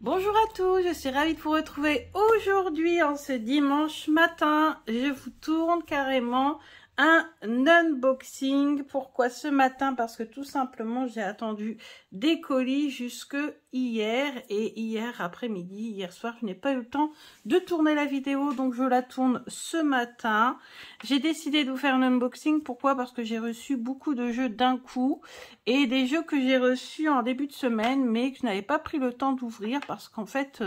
Bonjour à tous, je suis ravie de vous retrouver aujourd'hui en ce dimanche matin. Je vous tourne carrément un unboxing. Pourquoi ce matin? Parce que tout simplement j'ai attendu des colis jusque hier et hier après-midi, hier soir, je n'ai pas eu le temps de tourner la vidéo, donc je la tourne ce matin. J'ai décidé de vous faire un unboxing. Pourquoi? Parce que j'ai reçu beaucoup de jeux d'un coup et des jeux que j'ai reçus en début de semaine mais que je n'avais pas pris le temps d'ouvrir parce qu'en fait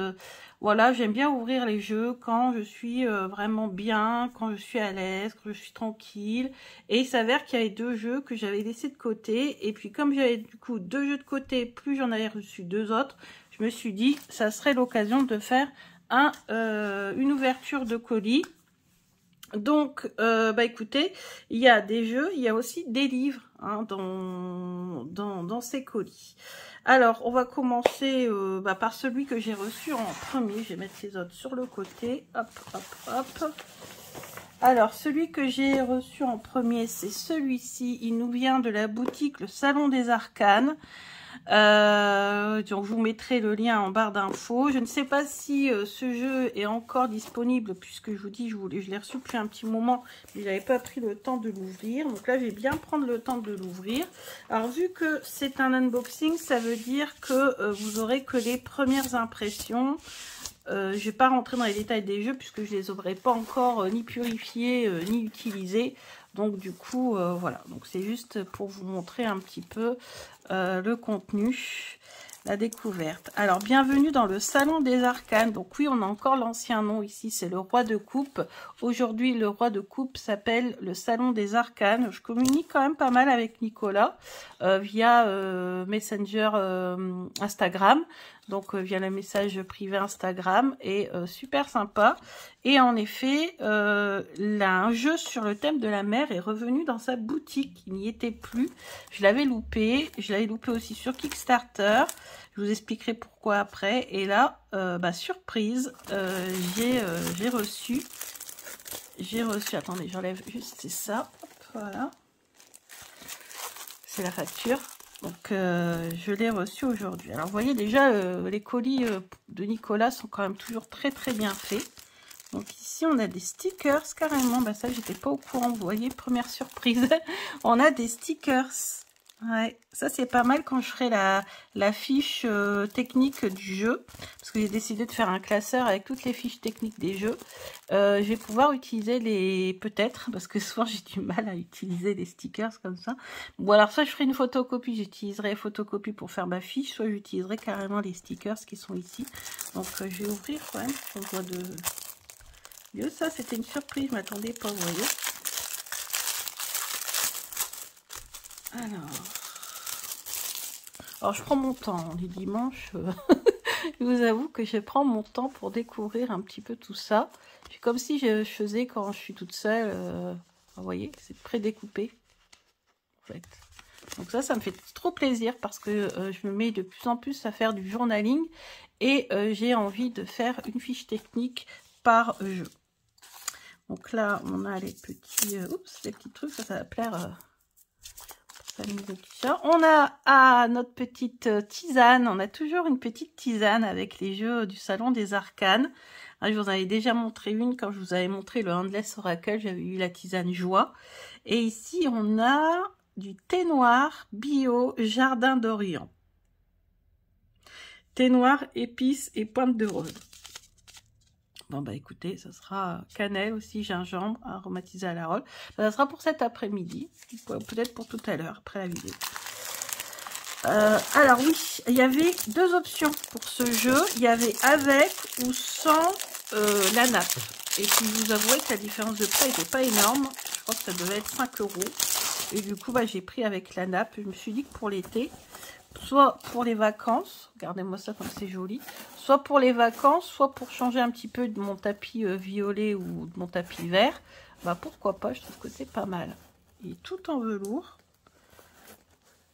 voilà, j'aime bien ouvrir les jeux quand je suis vraiment bien, quand je suis à l'aise, quand je suis tranquille. Et il s'avère qu'il y avait deux jeux que j'avais laissés de côté. Et puis comme j'avais du coup deux jeux de côté, plus j'en avais reçu deux autres, je me suis dit ça serait l'occasion de faire une ouverture de colis. Donc, bah écoutez, il y a des jeux, il y a aussi des livres hein, dans ces colis. Alors, on va commencer par celui que j'ai reçu en premier. Je vais mettre les autres sur le côté. Hop, hop, hop. Alors, celui que j'ai reçu en premier, c'est celui-ci. Il nous vient de la boutique Le Salon des Arcanes. Donc je vous mettrai le lien en barre d'infos. Je ne sais pas si ce jeu est encore disponible puisque je vous dis je l'ai reçu depuis un petit moment mais j'avais pas pris le temps de l'ouvrir, donc là je vais bien prendre le temps de l'ouvrir. Alors vu que c'est un unboxing, ça veut dire que vous aurez que les premières impressions. Je vais pas rentrer dans les détails des jeux puisque je les aurais pas encore ni purifiés ni utilisés. Donc du coup voilà, donc c'est juste pour vous montrer un petit peu le contenu, la découverte. Alors bienvenue dans le Salon des Arcanes. Donc oui, on a encore l'ancien nom ici, c'est le Roi de Coupe. Aujourd'hui le Roi de Coupe s'appelle le Salon des Arcanes. Je communique quand même pas mal avec Nicolas via Messenger Instagram. Donc via le message privé Instagram, et super sympa. Et en effet, là, un jeu sur le thème de la mer est revenu dans sa boutique. Il n'y était plus. Je l'avais loupé. Je l'avais loupé aussi sur Kickstarter. Je vous expliquerai pourquoi après. Et là, surprise, j'ai reçu. Attendez, j'enlève juste, c'est ça. Hop, voilà. C'est la facture. Donc, je l'ai reçu aujourd'hui. Alors, vous voyez déjà, les colis de Nicolas sont quand même toujours très, très bien faits. Donc, ici, on a des stickers, carrément. Bah, ça, j'étais pas au courant. Vous voyez, première surprise. On a des stickers. Ouais, ça, c'est pas mal quand je ferai la fiche technique du jeu. Parce que j'ai décidé de faire un classeur avec toutes les fiches techniques des jeux. Je vais pouvoir utiliser les... Peut-être, parce que souvent, j'ai du mal à utiliser les stickers comme ça. Bon, alors soit je ferai une photocopie, j'utiliserai photocopie pour faire ma fiche, soit j'utiliserai carrément les stickers qui sont ici. Donc, je vais ouvrir quand même. On voit de... Dieu, ça, c'était une surprise, je m'attendais pas, vous voyez. Alors, je prends mon temps, les dimanches, je vous avoue que je prends mon temps pour découvrir un petit peu tout ça. C'est comme si je faisais quand je suis toute seule, vous voyez, c'est prédécoupé, en fait. Donc ça me fait trop plaisir parce que je me mets de plus en plus à faire du journaling et j'ai envie de faire une fiche technique par jeu. Donc là, on a les petits, les petits trucs, ça va plaire. On a notre petite tisane, on a toujours une petite tisane avec les jeux du Salon des Arcanes. Je vous en avais déjà montré une quand je vous avais montré le Endless Oracle, j'avais eu la tisane Joie. Et ici, on a du thé noir bio Jardin d'Orient. Thé noir, épices et pointe de rose. Bon bah écoutez, ça sera cannelle aussi, gingembre, aromatisé à la rôle. Ça sera pour cet après-midi, peut-être pour tout à l'heure, après la vidéo. Alors oui, il y avait deux options pour ce jeu. Il y avait avec ou sans la nappe. Et puis je vous avouez que la différence de prix n'était pas énorme. Je crois que ça devait être 5 €. Et du coup, bah, j'ai pris avec la nappe. Je me suis dit que pour l'été, soit pour les vacances, regardez-moi ça comme c'est joli, soit pour les vacances, soit pour changer un petit peu de mon tapis violet ou de mon tapis vert, bah pourquoi pas, je trouve que c'est pas mal. Il est tout en velours,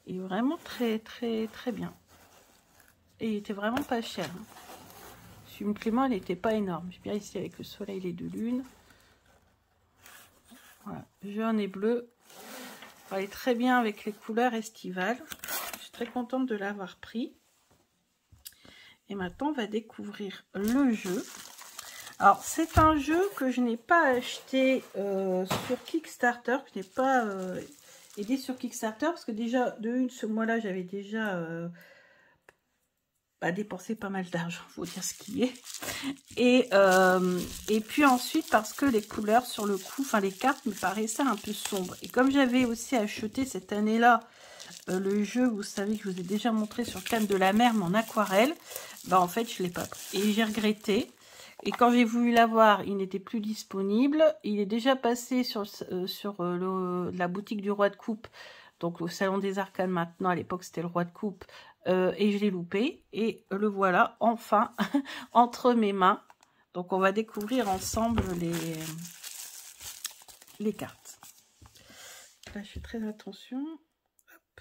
et vraiment très très très bien. Et il était vraiment pas cher. Le supplément, il n'était pas énorme. Je suis bien ici avec le soleil et les deux lunes. Voilà, jaune et bleu. Elle est très bien avec les couleurs estivales. Je suis très contente de l'avoir pris. Et maintenant, on va découvrir le jeu. Alors, c'est un jeu que je n'ai pas acheté sur Kickstarter, que je n'ai pas aidé sur Kickstarter, parce que déjà, de une, ce mois-là, j'avais déjà dépensé pas mal d'argent, faut dire ce qui est. Et puis ensuite, parce que les couleurs sur le coup, enfin les cartes me paraissaient un peu sombres. Et comme j'avais aussi acheté cette année-là le jeu, vous savez que je vous ai déjà montré sur Canne de la Mer, mais en aquarelle, bah en fait je l'ai pas pris. Et j'ai regretté. Et quand j'ai voulu l'avoir, il n'était plus disponible. Il est déjà passé sur la boutique du Roi de Coupe, donc au Salon des Arcanes maintenant. À l'époque c'était le Roi de Coupe, et je l'ai loupé. Et le voilà enfin entre mes mains. Donc on va découvrir ensemble les cartes. Là je fais très attention. Hop.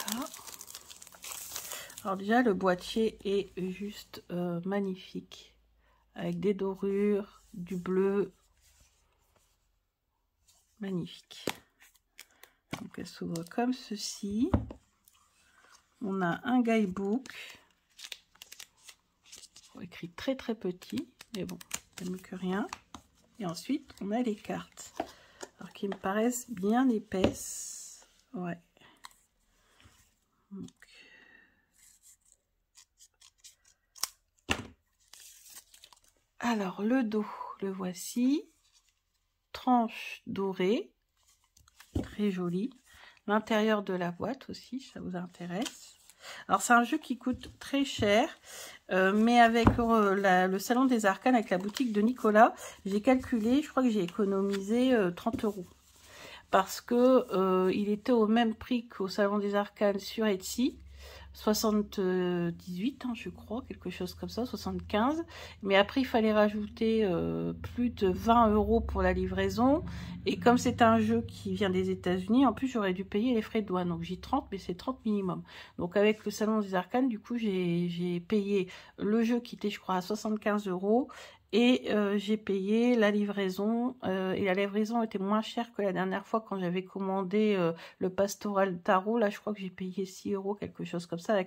Voilà. Alors déjà le boîtier est juste magnifique. Avec des dorures, du bleu. Magnifique. Donc elle s'ouvre comme ceci. On a un guidebook. Écrit très très petit, mais bon, c'est mieux que rien. Et ensuite, on a les cartes. Alors qui me paraissent bien épaisses. Ouais. Donc. Alors, le dos, le voici. Tranche dorée. Très jolie. L'intérieur de la boîte aussi, ça vous intéresse. Alors, c'est un jeu qui coûte très cher. Mais avec le Salon des Arcanes, avec la boutique de Nicolas, j'ai calculé, je crois que j'ai économisé 30 €. Parce que il était au même prix qu'au Salon des Arcanes sur Etsy. 78, hein, je crois, quelque chose comme ça, 75. Mais après, il fallait rajouter plus de 20 € pour la livraison. Et comme c'est un jeu qui vient des États-Unis, en plus, j'aurais dû payer les frais de douane. Donc, j'ai 30, mais c'est 30 minimum. Donc, avec le Salon des Arcanes, du coup, j'ai payé le jeu qui était, je crois, à 75 €. Et j'ai payé la livraison. Et la livraison était moins chère que la dernière fois quand j'avais commandé le Pastoral Tarot. Là, je crois que j'ai payé 6 €, quelque chose comme ça.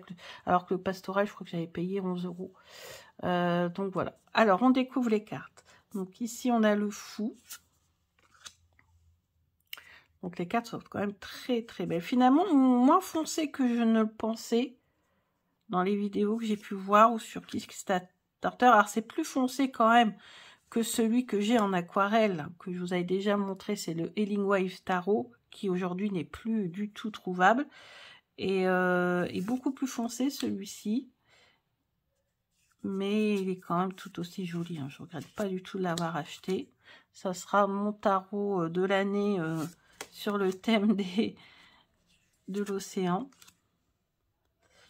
Alors que le Pastoral, je crois que j'avais payé 11 €. Donc voilà. Alors, on découvre les cartes. Donc ici, on a le fou. Donc les cartes sont quand même très très belles. Finalement, moins foncées que je ne le pensais dans les vidéos que j'ai pu voir ou sur Kickstarter. Alors c'est plus foncé quand même que celui que j'ai en aquarelle, que je vous avais déjà montré, c'est le Healing Wave Tarot, qui aujourd'hui n'est plus du tout trouvable, et beaucoup plus foncé celui-ci, mais il est quand même tout aussi joli, hein. Je ne regrette pas du tout de l'avoir acheté. Ça sera mon tarot de l'année sur le thème de l'océan.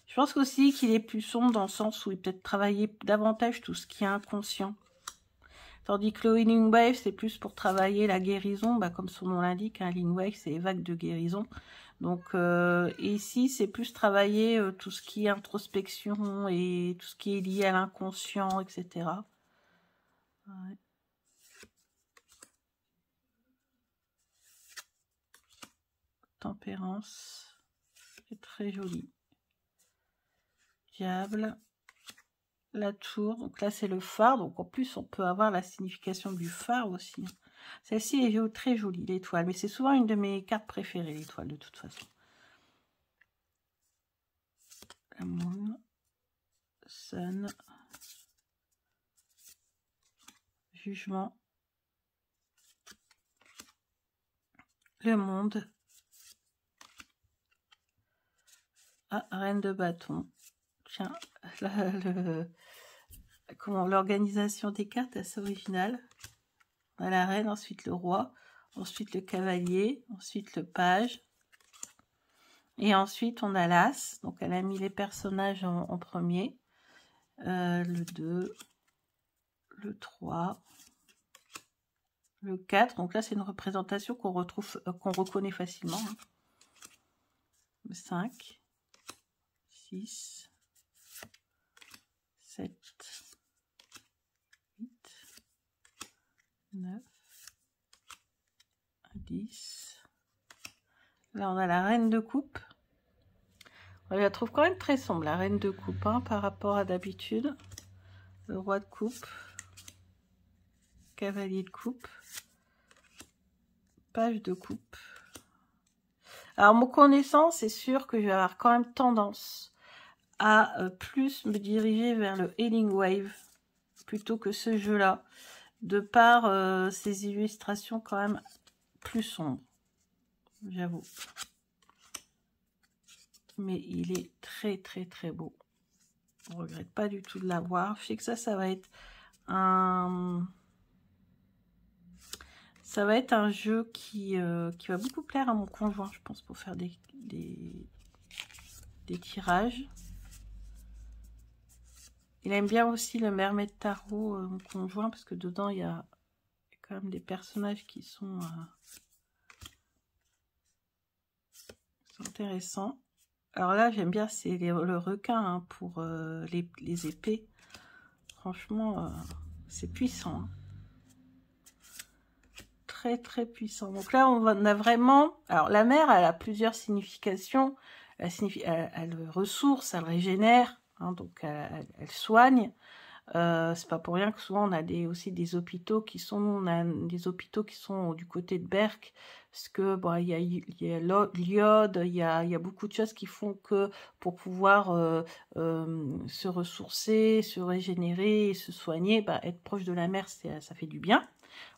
Je pense aussi qu'il est plus sombre dans le sens où il peut-être travailler davantage tout ce qui est inconscient. Tandis que le Healing Wave, c'est plus pour travailler la guérison, comme son nom l'indique, un Healing Wave, c'est les vagues de guérison. Donc ici, c'est plus travailler tout ce qui est introspection et tout ce qui est lié à l'inconscient, etc. Ouais. Tempérance, c'est très joli. Diable. La tour, donc là c'est le phare, donc en plus on peut avoir la signification du phare aussi. Celle-ci est très jolie, l'étoile, mais c'est souvent une de mes cartes préférées, l'étoile, de toute façon. La moon, sun, jugement, le monde, reine de bâton. Tiens, l'organisation des cartes est assez originale. On a la reine, ensuite le roi, ensuite le cavalier, ensuite le page. Et ensuite, on a l'As. Donc, elle a mis les personnages en premier. Le 2, le 3, le 4. Donc là, c'est une représentation qu'on retrouve, qu'on reconnaît facilement. Hein. Le 5, 6, 7, 8, 9, 10. Là, on a la reine de coupe. On la trouve quand même très sombre, la reine de coupe, hein, par rapport à d'habitude. Le roi de coupe. Cavalier de coupe. Page de coupe. Alors, mon connaissance, c'est sûr que je vais avoir quand même tendance à plus me diriger vers le Healing Wave plutôt que ce jeu-là, de par ses illustrations quand même plus sombres, j'avoue. Mais il est très très très beau. Je ne regrette pas du tout de l'avoir. Je sais que ça va être un... Ça va être un jeu qui va beaucoup plaire à mon conjoint, je pense, pour faire des tirages. Il aime bien aussi le Mermaid Tarot, mon conjoint, parce que dedans, il y a quand même des personnages qui sont intéressants. Alors là, j'aime bien, c'est le requin hein, pour les épées. Franchement, c'est puissant. Hein. Très, très puissant. Donc là, on a vraiment... Alors, la mer, elle a plusieurs significations. Elle ressource, elle régénère, hein, donc elle soigne. C'est pas pour rien que souvent on a aussi des hôpitaux qui sont, du côté de Berck, parce que bon, il y a l'iode, il y a beaucoup de choses qui font que pour pouvoir se ressourcer, se régénérer, se soigner, être proche de la mer, ça fait du bien.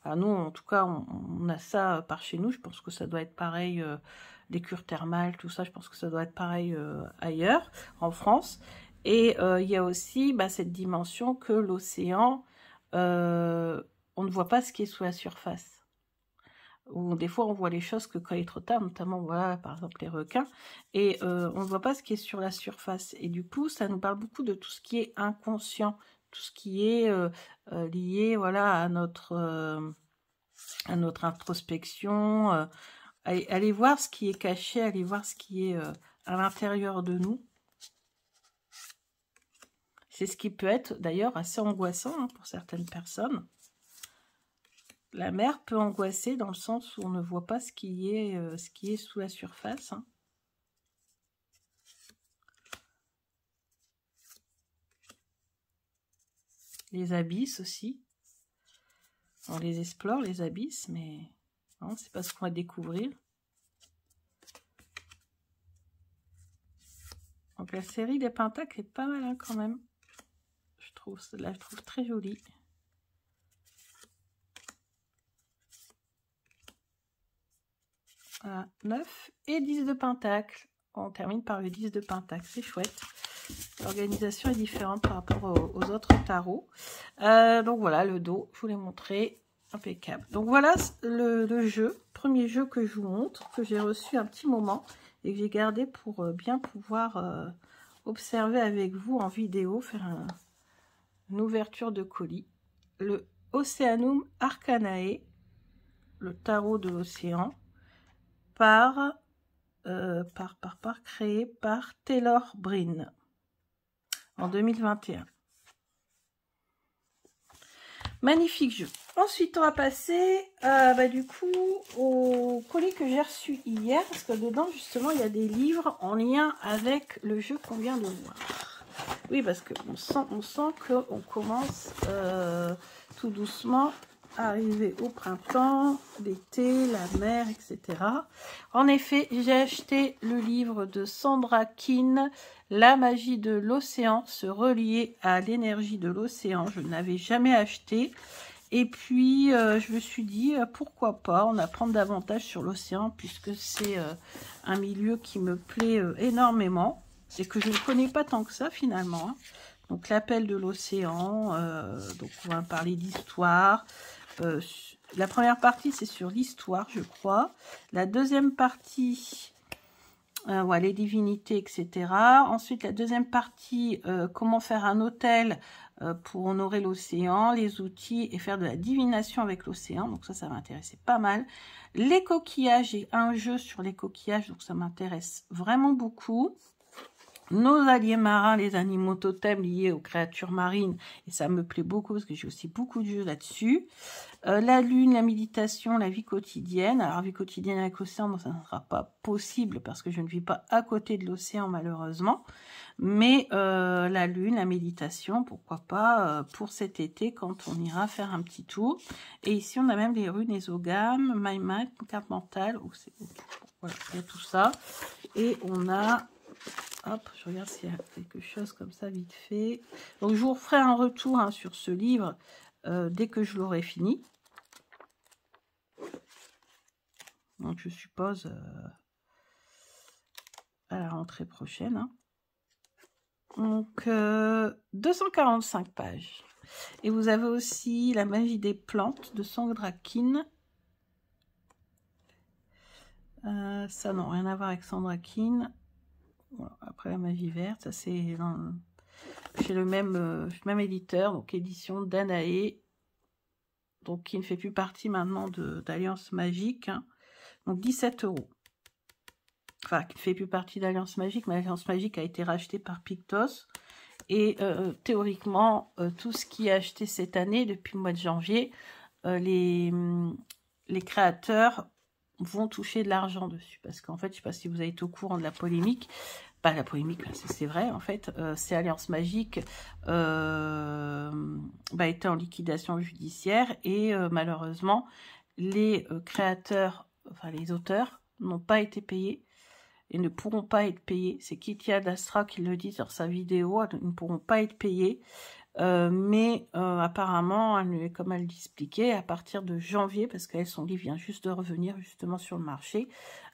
Alors nous, en tout cas, on a ça par chez nous. Je pense que ça doit être pareil, les cures thermales, tout ça, je pense que ça doit être pareil ailleurs, en France. Et il y a aussi cette dimension que l'océan, on ne voit pas ce qui est sous la surface. Ou des fois, on voit les choses que quand il est trop tard, notamment, voilà, par exemple, les requins, et on ne voit pas ce qui est sur la surface. Et du coup, ça nous parle beaucoup de tout ce qui est inconscient, tout ce qui est lié, voilà, à notre introspection. Allez voir ce qui est caché, allez voir ce qui est à l'intérieur de nous. C'est ce qui peut être d'ailleurs assez angoissant hein, pour certaines personnes. La mer peut angoisser dans le sens où on ne voit pas ce qui est sous la surface. Hein. Les abysses aussi. On les explore, les abysses, mais c'est pas ce qu'on va découvrir. Donc la série des pentacles est pas mal hein, quand même. Je trouve très jolie. Voilà, 9 et 10 de pentacle. On termine par le 10 de pentacle, c'est chouette. L'organisation est différente par rapport aux autres tarots. Donc voilà, le dos, je vous l'ai montré, impeccable. Donc voilà le jeu, premier jeu que je vous montre, que j'ai reçu un petit moment et que j'ai gardé pour bien pouvoir observer avec vous en vidéo, faire une ouverture de colis. Le Oceanum Arcanae, le tarot de l'océan, créé par Taylor Breen en 2021. Magnifique jeu. Ensuite, on va passer du coup au colis que j'ai reçu hier, parce que dedans, justement, il y a des livres en lien avec le jeu qu'on vient de voir. Oui, parce qu'on sent qu'on commence tout doucement à arriver au printemps, l'été, la mer, etc. En effet, j'ai acheté le livre de Sandra Keane, La magie de l'océan, se relier à l'énergie de l'océan. Je ne l'avais jamais acheté. Et puis, je me suis dit, pourquoi pas en apprendre davantage sur l'océan, puisque c'est un milieu qui me plaît énormément et que je ne connais pas tant que ça finalement. Hein. Donc, l'appel de l'océan, donc on va parler d'histoire. La première partie, c'est sur l'histoire, je crois. La deuxième partie, les divinités, etc. Ensuite, la deuxième partie, comment faire un hôtel pour honorer l'océan, les outils et faire de la divination avec l'océan. Donc ça m'intéressait pas mal. Les coquillages, j'ai un jeu sur les coquillages, donc ça m'intéresse vraiment beaucoup. Nos alliés marins, les animaux totems liés aux créatures marines, et ça me plaît beaucoup parce que j'ai aussi beaucoup de jeux là-dessus. La lune, la méditation, la vie quotidienne. Alors, vie quotidienne avec l'océan, bon, ça ne sera pas possible parce que je ne vis pas à côté de l'océan, malheureusement. Mais la lune, la méditation, pourquoi pas pour cet été quand on ira faire un petit tour. Et ici, on a même les runes ésogame, my mind, carte mentale. Voilà, il y a tout ça. Et on a... Hop, je regarde s'il y a quelque chose comme ça vite fait. Donc, je vous referai un retour hein, sur ce livre dès que je l'aurai fini. Donc, je suppose à la rentrée prochaine. Hein. Donc, 245 pages. Et vous avez aussi La magie des plantes de Sandra Kin. Ça, non, rien à voir avec Sandra Kin. Voilà, après La magie verte, ça c'est chez le même éditeur, donc édition Danae, donc qui ne fait plus partie maintenant d'Alliance Magique, hein. Donc 17 €. Enfin, qui ne fait plus partie d'Alliance Magique, mais Alliance Magique a été rachetée par Pictos. Et théoriquement, tout ce qui est acheté cette année, depuis le mois de janvier, les créateurs vont toucher de l'argent dessus. Parce qu'en fait, je ne sais pas si vous avez été au courant de la polémique. Pas la polémique, c'est vrai, en fait. C'est Alliance Magique était en liquidation judiciaire. Et malheureusement, les créateurs, enfin les auteurs, n'ont pas été payés. Et ne pourront pas être payés. C'est Kitia Dastra qui le dit sur sa vidéo. Ils ne pourront pas être payés. Mais apparemment, comme elle l'expliquait, à partir de janvier, parce que son livre vient juste de revenir justement sur le marché,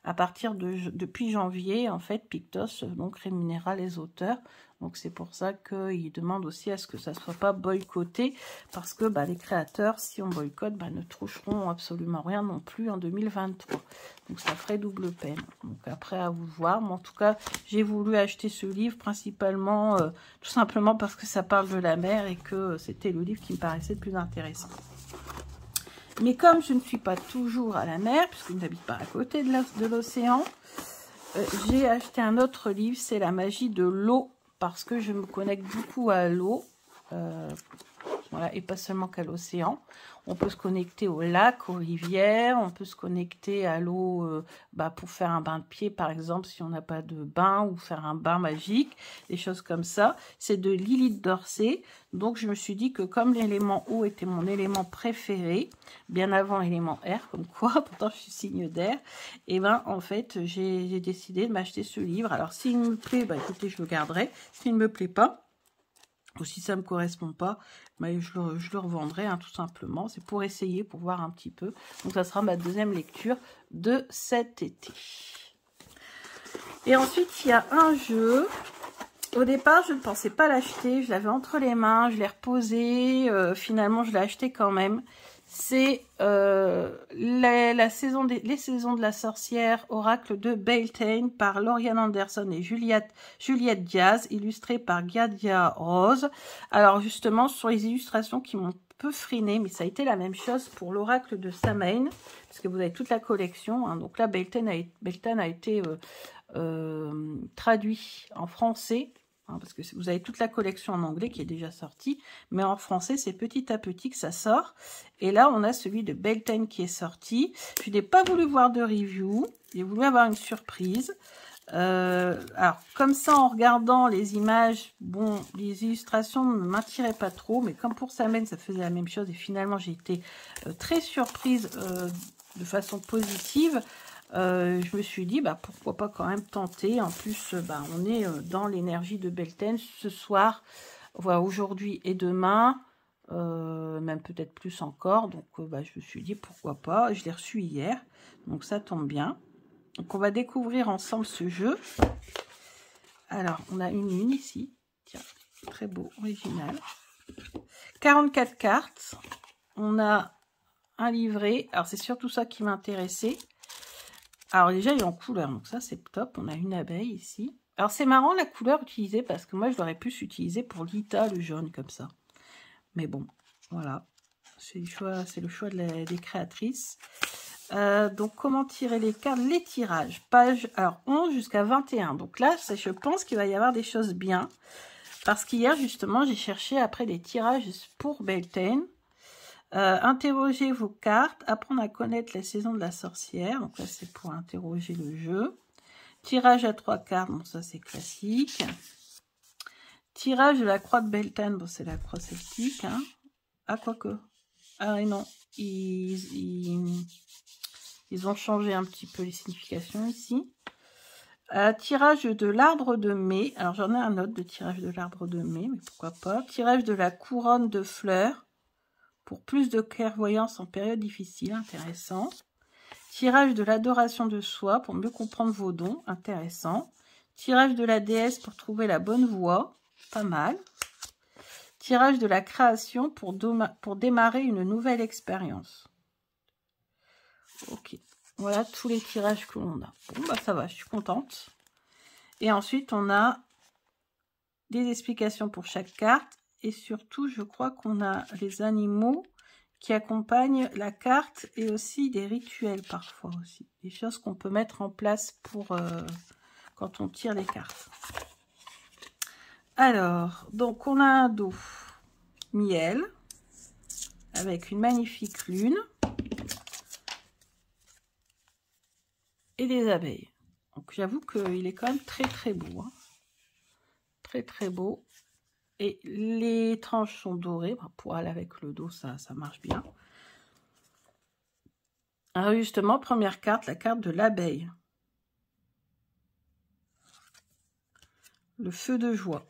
depuis janvier, en fait, Pictos donc rémunéra les auteurs. Donc c'est pour ça qu'il demande aussi à ce que ça ne soit pas boycotté, parce que les créateurs, si on boycotte, ne toucheront absolument rien non plus en 2023. Donc ça ferait double peine. Donc après, à vous voir. Mais en tout cas, j'ai voulu acheter ce livre principalement, tout simplement parce que ça parle de la mer et que c'était le livre qui me paraissait le plus intéressant. Mais comme je ne suis pas toujours à la mer, puisque je n'habite pas à côté de l'océan, j'ai acheté un autre livre, c'est La magie de l'eau, parce que je me connecte beaucoup à l'eau, voilà, et pas seulement qu'à l'océan. On peut se connecter au lac, aux rivières, on peut se connecter à l'eau pour faire un bain de pied, par exemple, si on n'a pas de bain, ou faire un bain magique, des choses comme ça. C'est de Lilith Dorsey. Donc, je me suis dit que comme l'élément eau était mon élément préféré, bien avant l'élément air, comme quoi, pourtant je suis signe d'air, et en fait, j'ai décidé de m'acheter ce livre. Alors, s'il me plaît, écoutez, je le garderai. S'il ne me plaît pas, ou si ça ne me correspond pas, je le revendrai, hein, tout simplement. C'est pour essayer, pour voir un petit peu. Donc, ça sera ma deuxième lecture de cet été. Et ensuite, il y a un jeu. Au départ, je ne pensais pas l'acheter. Je l'avais entre les mains, je l'ai reposé. Finalement, je l'ai acheté quand même. C'est les saisons de la sorcière, oracle de Beltane par Lauriane Anderson et Juliette Diaz, illustré par Gadia Rose. Alors justement, sur les illustrations qui m'ont un peu freiné, mais ça a été la même chose pour l'oracle de Samhain, parce que vous avez toute la collection. Hein. Donc là, Beltane a été traduit en français. Parce que vous avez toute la collection en anglais qui est déjà sortie, mais en français, c'est petit à petit que ça sort. Et là, on a celui de Beltane qui est sorti. Je n'ai pas voulu voir de review, j'ai voulu avoir une surprise. Alors, comme ça, en regardant les images, bon, les illustrations ne m'attiraient pas trop, mais comme pour Samhain, ça faisait la même chose. Et finalement, j'ai été très surprise de façon positive. Je me suis dit, pourquoi pas quand même tenter. En plus, on est dans l'énergie de Beltane ce soir, voilà, aujourd'hui et demain, même peut-être plus encore. Donc, je me suis dit, pourquoi pas. Je l'ai reçu hier, donc ça tombe bien. Donc, on va découvrir ensemble ce jeu. Alors, on a une lune ici. Tiens, très beau, original. 44 cartes. On a un livret. Alors, c'est surtout ça qui m'intéressait. Alors déjà, il est en couleur, donc ça, c'est top. On a une abeille ici. Alors, c'est marrant la couleur utilisée, parce que moi, je l'aurais pu utiliser pour Lita, le jaune, comme ça. Mais bon, voilà. C'est le choix des créatrices. Donc, comment tirer les cartes? Les tirages. Page 11 jusqu'à 21. Donc là, je pense qu'il va y avoir des choses bien. Parce qu'hier, justement, j'ai cherché après les tirages pour Beltane. Interroger vos cartes, apprendre à connaître la saison de la sorcière. Donc là, c'est pour interroger le jeu. Tirage à 3 cartes, bon ça c'est classique. Tirage de la croix de Beltane, bon c'est la croix celtique. Hein. Ah, quoique. Ah oui, non. Ils ont changé un petit peu les significations ici. Tirage de l'arbre de mai. Alors j'en ai un autre de tirage de l'arbre de mai, mais pourquoi pas. Tirage de la couronne de fleurs. Pour plus de clairvoyance en période difficile, intéressant. Tirage de l'adoration de soi pour mieux comprendre vos dons, intéressant. Tirage de la déesse pour trouver la bonne voie, pas mal. Tirage de la création pour démarrer une nouvelle expérience. Ok, voilà tous les tirages que l'on a. Bon, bah ça va, je suis contente. Et ensuite, on a des explications pour chaque carte. Et surtout, je crois qu'on a les animaux qui accompagnent la carte et aussi des rituels parfois aussi. Des choses qu'on peut mettre en place pour quand on tire les cartes. Alors, donc on a un dos miel avec une magnifique lune et des abeilles. Donc j'avoue qu'il est quand même très très beau. Hein. Très très beau. Et les tranches sont dorées. Pour aller avec le dos, ça marche bien. Alors justement, première carte, la carte de l'abeille. Le feu de joie.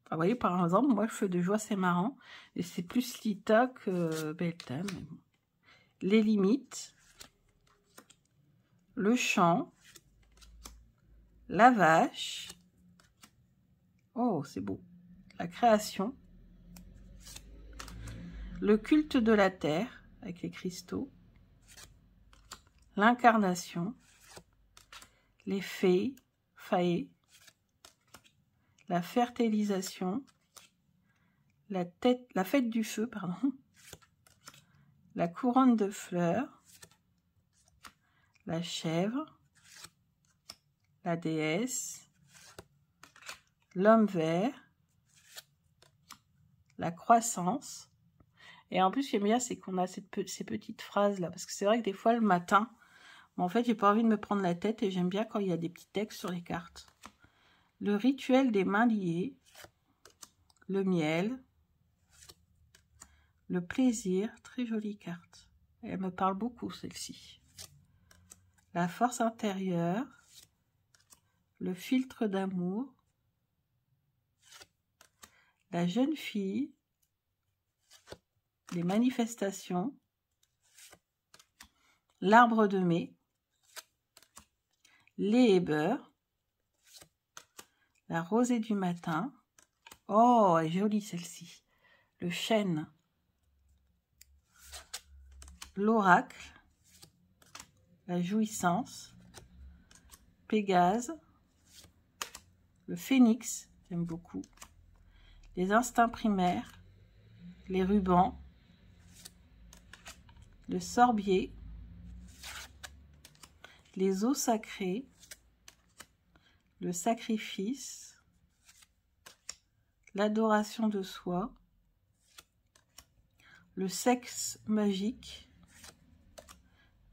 Ah, vous voyez, par exemple, moi, le feu de joie, c'est marrant. Et c'est plus Lita que Beltane. Bon. Les limites. Le chant. La vache. Oh, c'est beau. La création. Le culte de la terre, avec les cristaux. L'incarnation. Les fées, faées. La fertilisation. La fête du feu, pardon. La couronne de fleurs. La chèvre. La déesse. L'homme vert. La croissance. Et en plus, ce qui est bien, c'est qu'on a ces petites phrases-là. Parce que c'est vrai que des fois, le matin, en fait, j'ai pas envie de me prendre la tête et j'aime bien quand il y a des petits textes sur les cartes. Le rituel des mains liées. Le miel. Le plaisir. Très jolie carte. Elle me parle beaucoup, celle-ci. La force intérieure. Le filtre d'amour. La jeune fille. Les manifestations. L'arbre de mai. Lait et beurre. La rosée du matin. Oh, elle est jolie celle-ci. Le chêne. L'oracle. La jouissance. Pégase. Le phénix, j'aime beaucoup. Les instincts primaires. Les rubans. Le sorbier. Les eaux sacrées. Le sacrifice. L'adoration de soi. Le sexe magique.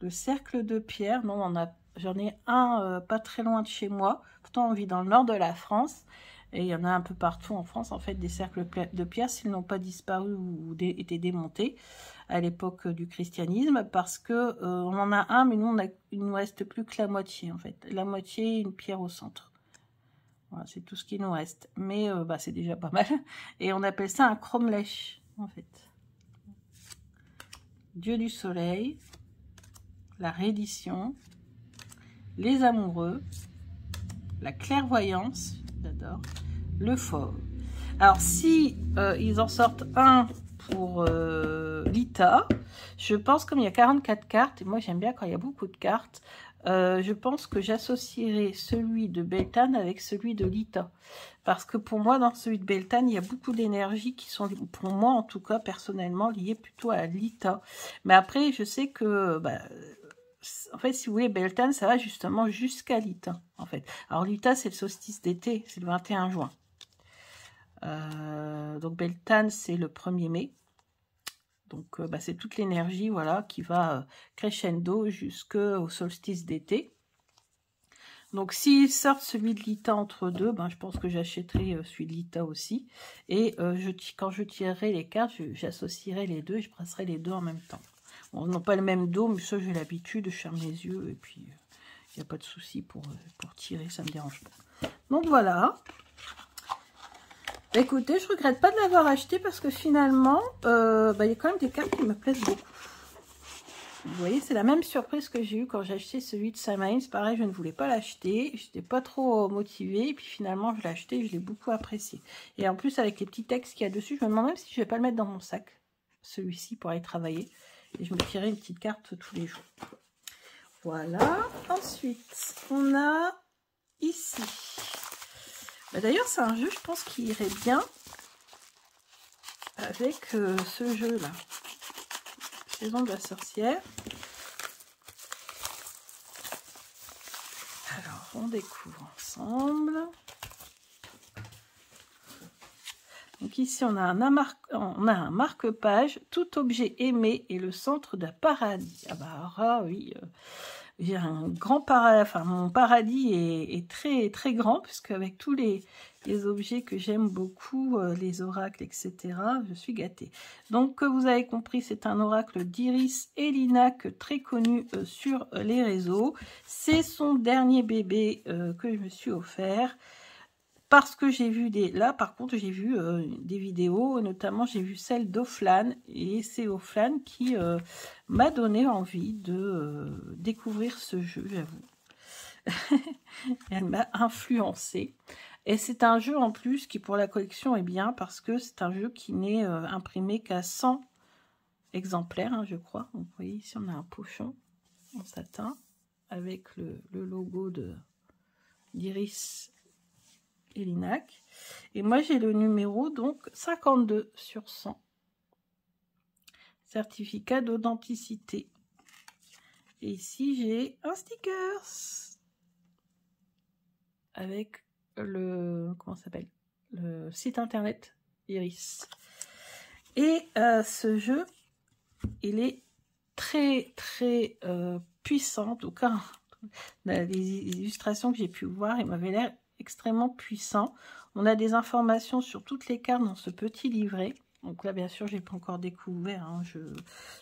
Le cercle de pierre. Non, j'en ai un pas très loin de chez moi. Pourtant, on vit dans le nord de la France. Et il y en a un peu partout en France, en fait, des cercles de pierre, s'ils n'ont pas disparu ou été démontés à l'époque du christianisme, parce que on en a un, mais nous, il ne nous reste plus que la moitié, en fait. La moitié, une pierre au centre. Voilà, c'est tout ce qui nous reste. Mais c'est déjà pas mal. Et on appelle ça un cromlech, en fait. Dieu du soleil, la reddition, les amoureux, la clairvoyance, j'adore, le fauve. Alors si ils en sortent un pour Lita, je pense, comme il y a 44 cartes, et moi j'aime bien quand il y a beaucoup de cartes, je pense que j'associerai celui de Beltane avec celui de Lita. Parce que pour moi, dans celui de Beltane, il y a beaucoup d'énergies qui sont, pour moi en tout cas, personnellement, liées plutôt à Lita. Mais après, je sais que... en fait, si vous voulez, Beltane, ça va justement jusqu'à Lita, en fait. Alors, Lita, c'est le solstice d'été, c'est le 21 juin. Donc, Beltane, c'est le 1er mai. Donc, c'est toute l'énergie, voilà, qui va crescendo jusqu'au solstice d'été. Donc, s'il sort celui de Lita entre deux, je pense que j'achèterai celui de Lita aussi. Et quand je tirerai les cartes, j'associerai les deux, je brasserai les deux en même temps. Bon, non pas le même dos, mais ça, j'ai l'habitude, je ferme les yeux, et puis il n'y a pas de souci pour tirer, ça ne me dérange pas. Donc, voilà. Écoutez, je regrette pas de l'avoir acheté parce que finalement, il y a quand même des cartes qui me plaisent beaucoup. Vous voyez, c'est la même surprise que j'ai eue quand j'ai acheté celui de Samhain. Pareil, je ne voulais pas l'acheter, je n'étais pas trop motivée, et puis finalement, je l'ai acheté et je l'ai beaucoup apprécié. Et en plus, avec les petits textes qu'il y a dessus, je me demande même si je ne vais pas le mettre dans mon sac, celui-ci, pour aller travailler. Et je me tirerai une petite carte tous les jours. Voilà. Ensuite, on a ici... D'ailleurs, c'est un jeu, je pense, qui irait bien avec ce jeu-là. Saison de la sorcière. Alors, on découvre ensemble. Donc ici, on a un marque-page. Tout objet aimé est le centre d'un paradis. Ah oui... J'ai un grand paradis, enfin mon paradis est très très grand, puisque avec tous les objets que j'aime beaucoup, les oracles, etc., je suis gâtée. Donc, vous avez compris, c'est un oracle d'Iris Elinac, très connu sur les réseaux. C'est son dernier bébé que je me suis offert. Parce que j'ai vu là par contre j'ai vu des vidéos, notamment j'ai vu celle d'Oflan, et c'est Oflan qui m'a donné envie de découvrir ce jeu, j'avoue. Elle m'a influencée. Et c'est un jeu en plus qui pour la collection est bien, parce que c'est un jeu qui n'est imprimé qu'à 100 exemplaires, hein, je crois. Donc, vous voyez ici on a un pochon en satin avec le logo d'Iris Elinac. Et moi j'ai le numéro donc 52 sur 100. Certificat d'authenticité. Et ici j'ai un sticker avec comment ça s'appelle, le site internet Iris. Et ce jeu, il est très très puissant. En tout cas, les illustrations que j'ai pu voir, il m'avait l'air extrêmement puissant. On a des informations sur toutes les cartes dans ce petit livret. Donc là, bien sûr, j'ai pas encore découvert. Hein.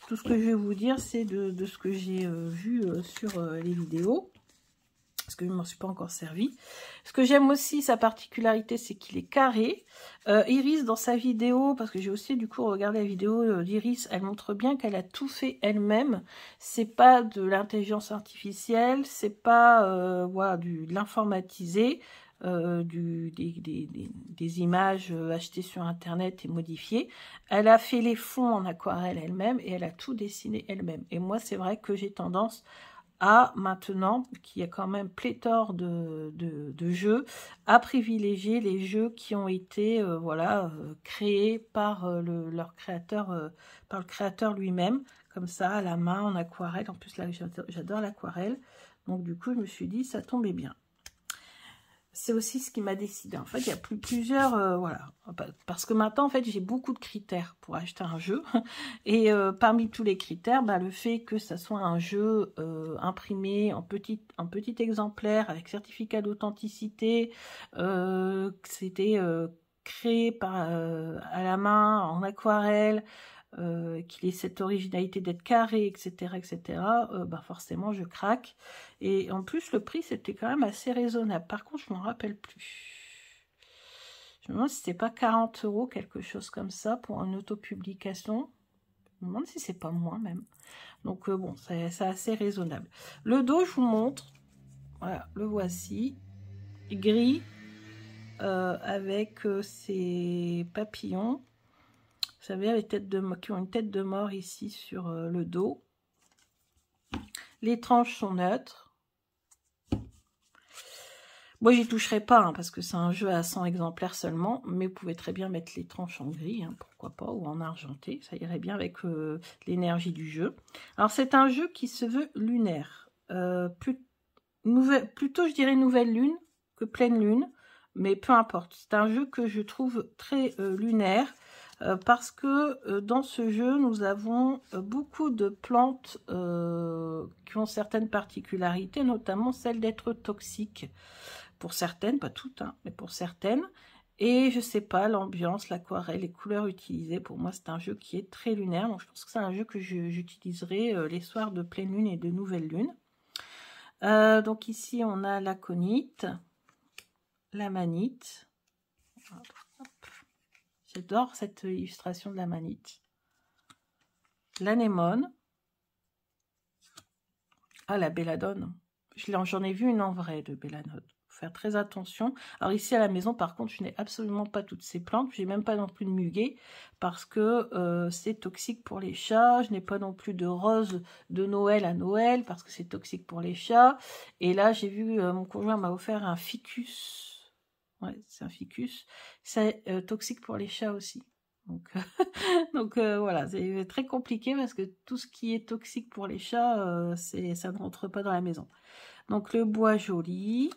Tout ce que je vais vous dire, c'est de ce que j'ai vu sur les vidéos. Parce que je ne m'en suis pas encore servi. Ce que j'aime aussi, sa particularité, c'est qu'il est carré. Iris, dans sa vidéo, parce que j'ai aussi du coup regardé la vidéo d'Iris, elle montre bien qu'elle a tout fait elle-même. C'est pas de l'intelligence artificielle, c'est pas voilà, de l'informatisé, des images achetées sur internet et modifiées. Elle a fait les fonds en aquarelle elle-même et elle a tout dessiné elle-même. Et moi, c'est vrai que j'ai tendance à, maintenant qu'il y a quand même pléthore de jeux, à privilégier les jeux qui ont été créés par leur créateur, par le créateur lui-même, comme ça, à la main, en aquarelle. En plus, là, j'adore l'aquarelle. Donc, du coup, je me suis dit, ça tombait bien. C'est aussi ce qui m'a décidé. En fait, il y a plusieurs... voilà. Parce que maintenant, en fait, j'ai beaucoup de critères pour acheter un jeu. Et parmi tous les critères, le fait que ça soit un jeu imprimé en petit exemplaire avec certificat d'authenticité, que c'était créé à la main, en aquarelle, qu'il ait cette originalité d'être carré, etc., etc., forcément, je craque. Et en plus, le prix, c'était quand même assez raisonnable. Par contre, je ne m'en rappelle plus. Je me demande si c'était pas 40 €, quelque chose comme ça, pour une autopublication. Je me demande si c'est pas moins, même. Donc, bon, c'est assez raisonnable. Le dos, je vous montre. Voilà, le voici. Gris, avec ses papillons. Vous savez, les têtes qui ont une tête de mort ici sur le dos. Les tranches sont neutres. Moi, j'y toucherai pas, hein, parce que c'est un jeu à 100 exemplaires seulement, mais vous pouvez très bien mettre les tranches en gris, hein, pourquoi pas, ou en argenté, ça irait bien avec l'énergie du jeu. Alors, c'est un jeu qui se veut lunaire. Plutôt, je dirais, nouvelle lune que pleine lune, mais peu importe. C'est un jeu que je trouve très lunaire, parce que dans ce jeu, nous avons beaucoup de plantes qui ont certaines particularités, notamment celle d'être toxiques. Pour certaines, pas toutes, hein, mais pour certaines. Et je sais pas, l'ambiance, l'aquarelle, les couleurs utilisées, pour moi c'est un jeu qui est très lunaire, donc je pense que c'est un jeu que j'utiliserai les soirs de pleine lune et de nouvelle lune. Donc ici on a l'aconite, la manite. J'adore cette illustration de la manite. L'anémone. Ah, la belladone. J'en ai vu une en vrai de belladone. Faire très attention. Alors ici à la maison, par contre, je n'ai absolument pas toutes ces plantes. Je n'ai même pas non plus de muguet parce que c'est toxique pour les chats. Je n'ai pas non plus de rose de Noël à Noël parce que c'est toxique pour les chats. Et là, j'ai vu, mon conjoint m'a offert un ficus. Ouais, c'est un ficus. C'est toxique pour les chats aussi. Donc, voilà, c'est très compliqué parce que tout ce qui est toxique pour les chats, ça ne rentre pas dans la maison. Donc le bois joli,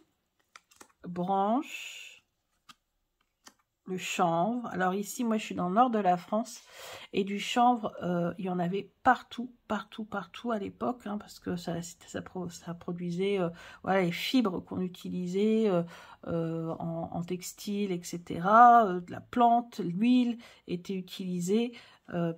branche, le chanvre. Alors ici, moi je suis dans le nord de la France et du chanvre, il y en avait partout à l'époque, hein, parce que ça produisait voilà, les fibres qu'on utilisait en textile, etc. De la plante, l'huile était utilisée.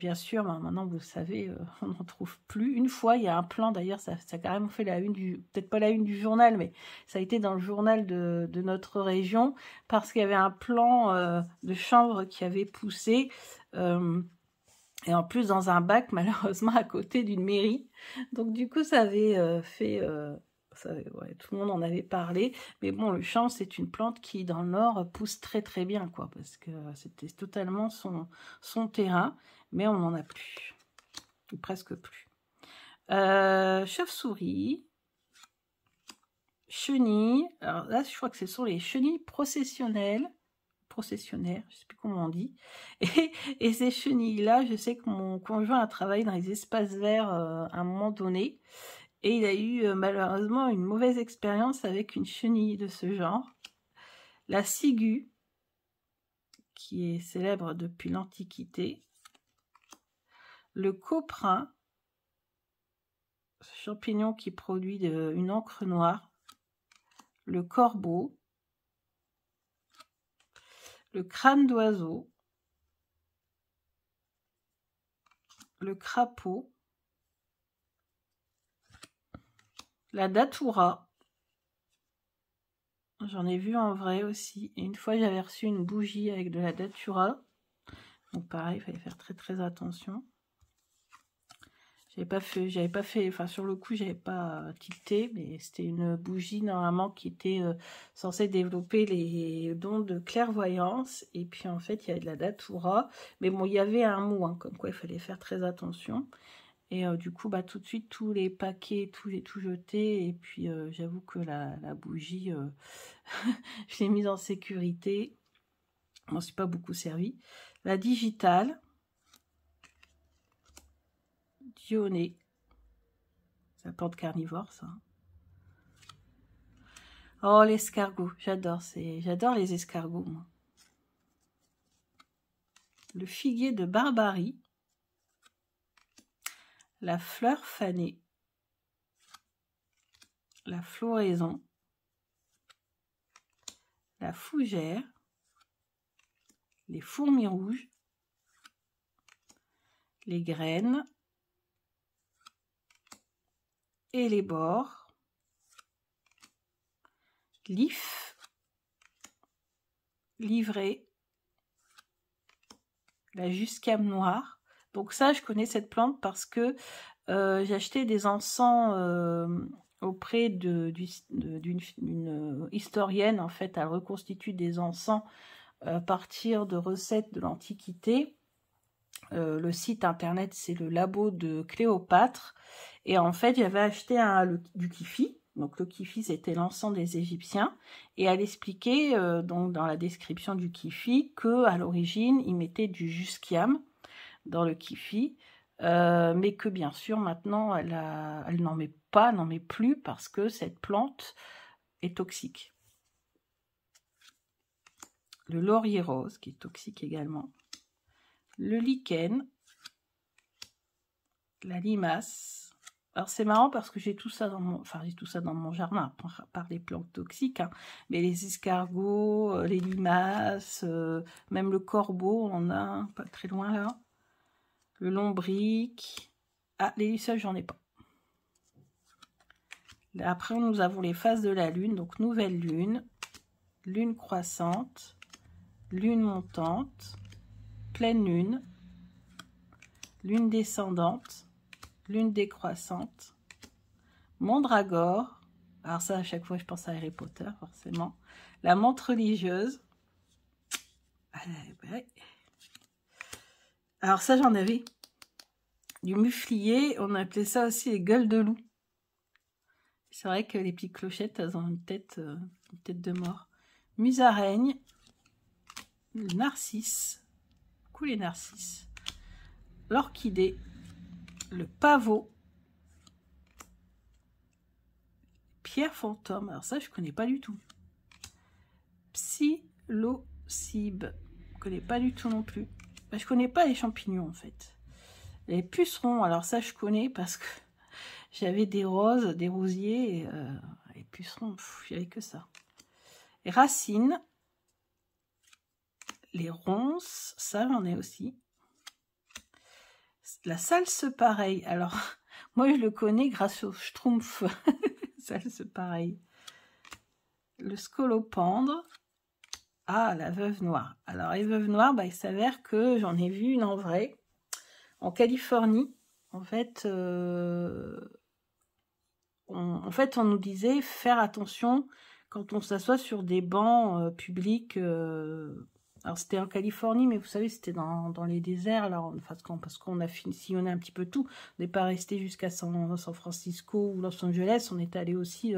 Bien sûr, maintenant vous le savez, on n'en trouve plus. Une fois, il y a un plan, d'ailleurs, ça a carrément fait la une peut-être pas la une du journal, mais ça a été dans le journal de notre région, parce qu'il y avait un plan de chanvre qui avait poussé, et en plus dans un bac, malheureusement, à côté d'une mairie. Donc du coup, ça avait fait... ouais, tout le monde en avait parlé, mais bon, le chanvre, c'est une plante qui, dans le Nord, pousse très très bien, quoi, parce que c'était totalement son terrain, mais on n'en a plus, ou presque plus. Chauve-souris, chenilles, alors là, je crois que ce sont les chenilles processionnaires, je ne sais plus comment on dit, et ces chenilles-là, je sais que mon conjoint a travaillé dans les espaces verts à un moment donné, et il a eu malheureusement une mauvaise expérience avec une chenille de ce genre. La ciguë, qui est célèbre depuis l'Antiquité. Le coprin, champignon qui produit une encre noire. Le corbeau. Le crâne d'oiseau. Le crapaud. La datura. J'en ai vu en vrai aussi. Et une fois, j'avais reçu une bougie avec de la datura. Donc pareil, il fallait faire très très attention. J'avais pas fait, enfin sur le coup, j'avais pas tilté, mais c'était une bougie normalement qui était censée développer les dons de clairvoyance. Et puis en fait, il y avait de la datura. Mais bon, il y avait un mot, hein, comme quoi il fallait faire très attention. Et du coup, bah, tout de suite, tous les paquets, j'ai tout jeté. Et puis, j'avoue que la bougie, je l'ai mise en sécurité. Je m'en suis pas beaucoup servi. La digitale. Dionée. C'est la plante carnivore, ça. Oh, l'escargot. J'adore les escargots, moi. Le figuier de Barbarie. La fleur fanée. La floraison. La fougère. Les fourmis rouges. Les graines. Et les bords. L'if. Livrée. La jusquiame noire. Donc ça, je connais cette plante parce que j'ai acheté des encens auprès d'une historienne. En fait, elle reconstitue des encens à partir de recettes de l'Antiquité. Le site internet, c'est le labo de Cléopâtre. Et en fait, j'avais acheté du kifi. Donc le kifi, c'était l'encens des Égyptiens. Et elle expliquait donc dans la description du kifi que à l'origine, ils mettaient du jusquiame dans le kifi. Mais que bien sûr, maintenant, elle n'en met plus parce que cette plante est toxique. Le laurier rose, qui est toxique également. le lichen, la limace. Alors c'est marrant parce que j'ai tout ça dans mon, j'ai tout ça dans mon jardin, à part les plantes toxiques, hein, mais les escargots, les limaces, même le corbeau, on en a un pas très loin là. Le lombric. Ah, les lucioles, j'en ai pas. Après, nous avons les phases de la lune, donc nouvelle lune, lune croissante, lune montante, pleine lune, lune descendante, lune décroissante, mandragore. Alors ça, à chaque fois, je pense à Harry Potter, forcément. La menthe religieuse. Alors ça, j'en avais. Du muflier, on appelait ça aussi les gueules de loup. C'est vrai que les petites clochettes, elles ont une tête de mort. Musaraigne, le narcisse, beaucoup les narcisses, l'orchidée, le pavot, pierre fantôme. Alors ça, je connais pas du tout. Psilocybe, je connais pas du tout non plus. Je connais pas les champignons en fait. Les pucerons, alors ça je connais parce que j'avais des roses, des rosiers, et les pucerons, il n'y avait que ça. Les racines, les ronces, ça j'en ai aussi. La salse pareil, alors moi je le connais grâce au schtroumpf, salse pareil. Le scolopendre, ah la veuve noire. Alors les veuves noires, il s'avère que j'en ai vu une en vrai. En Californie, en fait, on nous disait faire attention quand on s'assoit sur des bancs publics. Alors c'était en Californie, mais vous savez, c'était dans les déserts, là, parce qu'on a sillonné un petit peu tout. On n'est pas resté jusqu'à San Francisco ou Los Angeles, on est allé aussi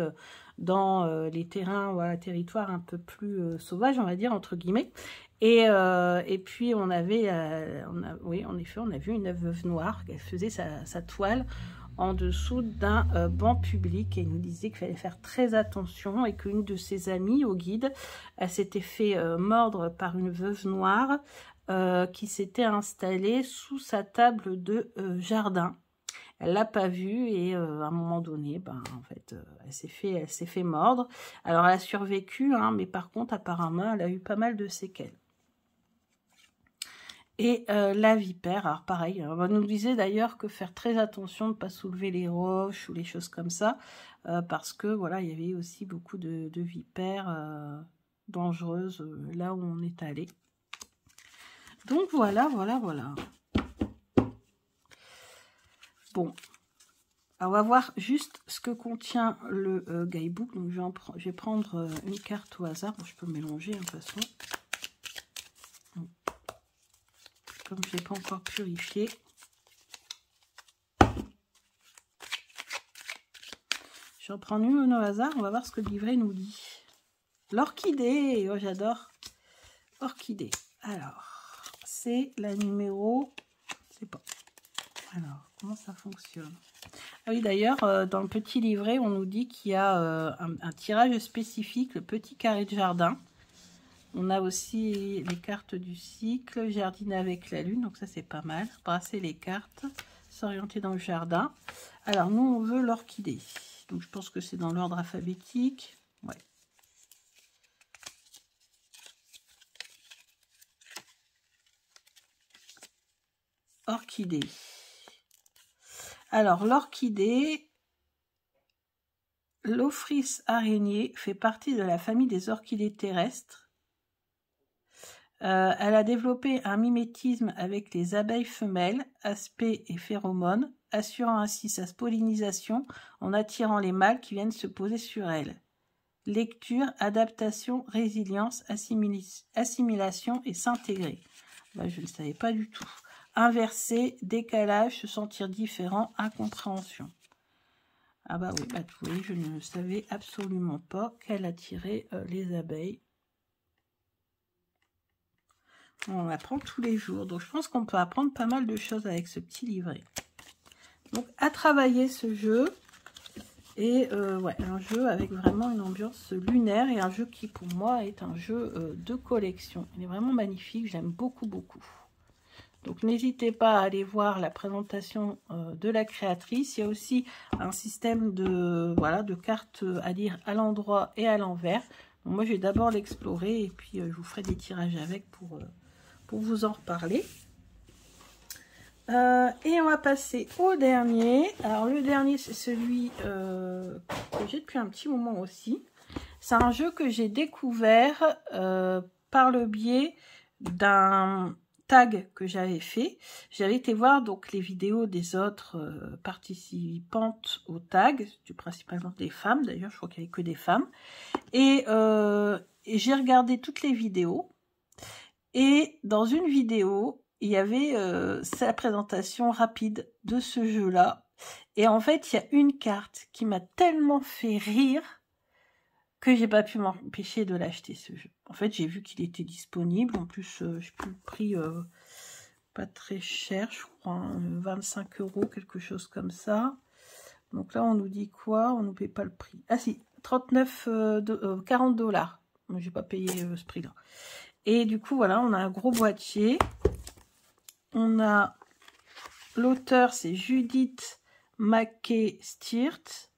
dans les terrains, voilà, territoires un peu plus sauvages, on va dire, entre guillemets. Et puis on avait, oui, en effet, on a vu une veuve noire qui faisait sa toile en dessous d'un banc public et il nous disait qu'il fallait faire très attention et qu'une de ses amies au guide, elle s'était fait mordre par une veuve noire qui s'était installée sous sa table de jardin. Elle l'a pas vue et à un moment donné, en fait, elle s'est fait mordre. Alors elle a survécu, hein, mais par contre apparemment elle a eu pas mal de séquelles. Et la vipère, alors pareil, on nous disait d'ailleurs que faire très attention de ne pas soulever les roches ou les choses comme ça, parce que voilà, il y avait aussi beaucoup de vipères dangereuses là où on est allé. Donc voilà. Bon, alors on va voir juste ce que contient le guidebook. Donc je vais prendre une carte au hasard. Bon, je peux mélanger de toute façon. Comme je ne l'ai pas encore purifié. Je vais en prendre une au hasard, on va voir ce que le livret nous dit. L'orchidée, oh j'adore. Orchidée. Alors, c'est la numéro, je sais pas. Alors, comment ça fonctionne? Ah oui, d'ailleurs, dans le petit livret, on nous dit qu'il y a un tirage spécifique, le petit carré de jardin. On a aussi les cartes du cycle, jardiner avec la lune, donc ça c'est pas mal. Brasser les cartes, s'orienter dans le jardin. Alors nous on veut l'orchidée, donc je pense que c'est dans l'ordre alphabétique. Ouais. Orchidée. Alors l'orchidée, l'Ophrys araignée fait partie de la famille des orchidées terrestres. Elle a développé un mimétisme avec les abeilles femelles, aspect et phéromones, assurant ainsi sa pollinisation en attirant les mâles qui viennent se poser sur elle. Lecture, adaptation, résilience, assimilation et s'intégrer. Je ne savais pas du tout. Inverser, décalage, se sentir différent, incompréhension. Ah bah oui, oui, je ne savais absolument pas qu'elle attirait les abeilles. On apprend tous les jours, donc je pense qu'on peut apprendre pas mal de choses avec ce petit livret. Donc à travailler ce jeu, et ouais, un jeu avec vraiment une ambiance lunaire, et un jeu qui pour moi est un jeu de collection. Il est vraiment magnifique, j'aime beaucoup. Donc n'hésitez pas à aller voir la présentation de la créatrice. Il y a aussi un système de, voilà, de cartes à lire à l'endroit et à l'envers. Moi je vais d'abord l'explorer et puis je vous ferai des tirages avec pour vous en reparler. Et on va passer au dernier. Alors le dernier c'est celui que j'ai depuis un petit moment aussi. C'est un jeu que j'ai découvert par le biais d'un tag que j'avais fait. J'avais été voir donc les vidéos des autres participantes au tag, principalement des femmes d'ailleurs, je crois qu'il n'y avait que des femmes. Et j'ai regardé toutes les vidéos. Et dans une vidéo, il y avait sa présentation rapide de ce jeu-là. Et en fait, il y a une carte qui m'a tellement fait rire que j'ai pas pu m'empêcher de l'acheter, ce jeu. En fait, j'ai vu qu'il était disponible. En plus, j'ai pris le prix pas très cher, je crois, hein, 25 €, quelque chose comme ça. Donc là, on nous dit quoi? On nous paye pas le prix. Ah si, 40 $. J'ai pas payé ce prix-là. Et du coup, voilà, on a un gros boîtier. On a l'auteur, c'est Judith McKay-Stiert.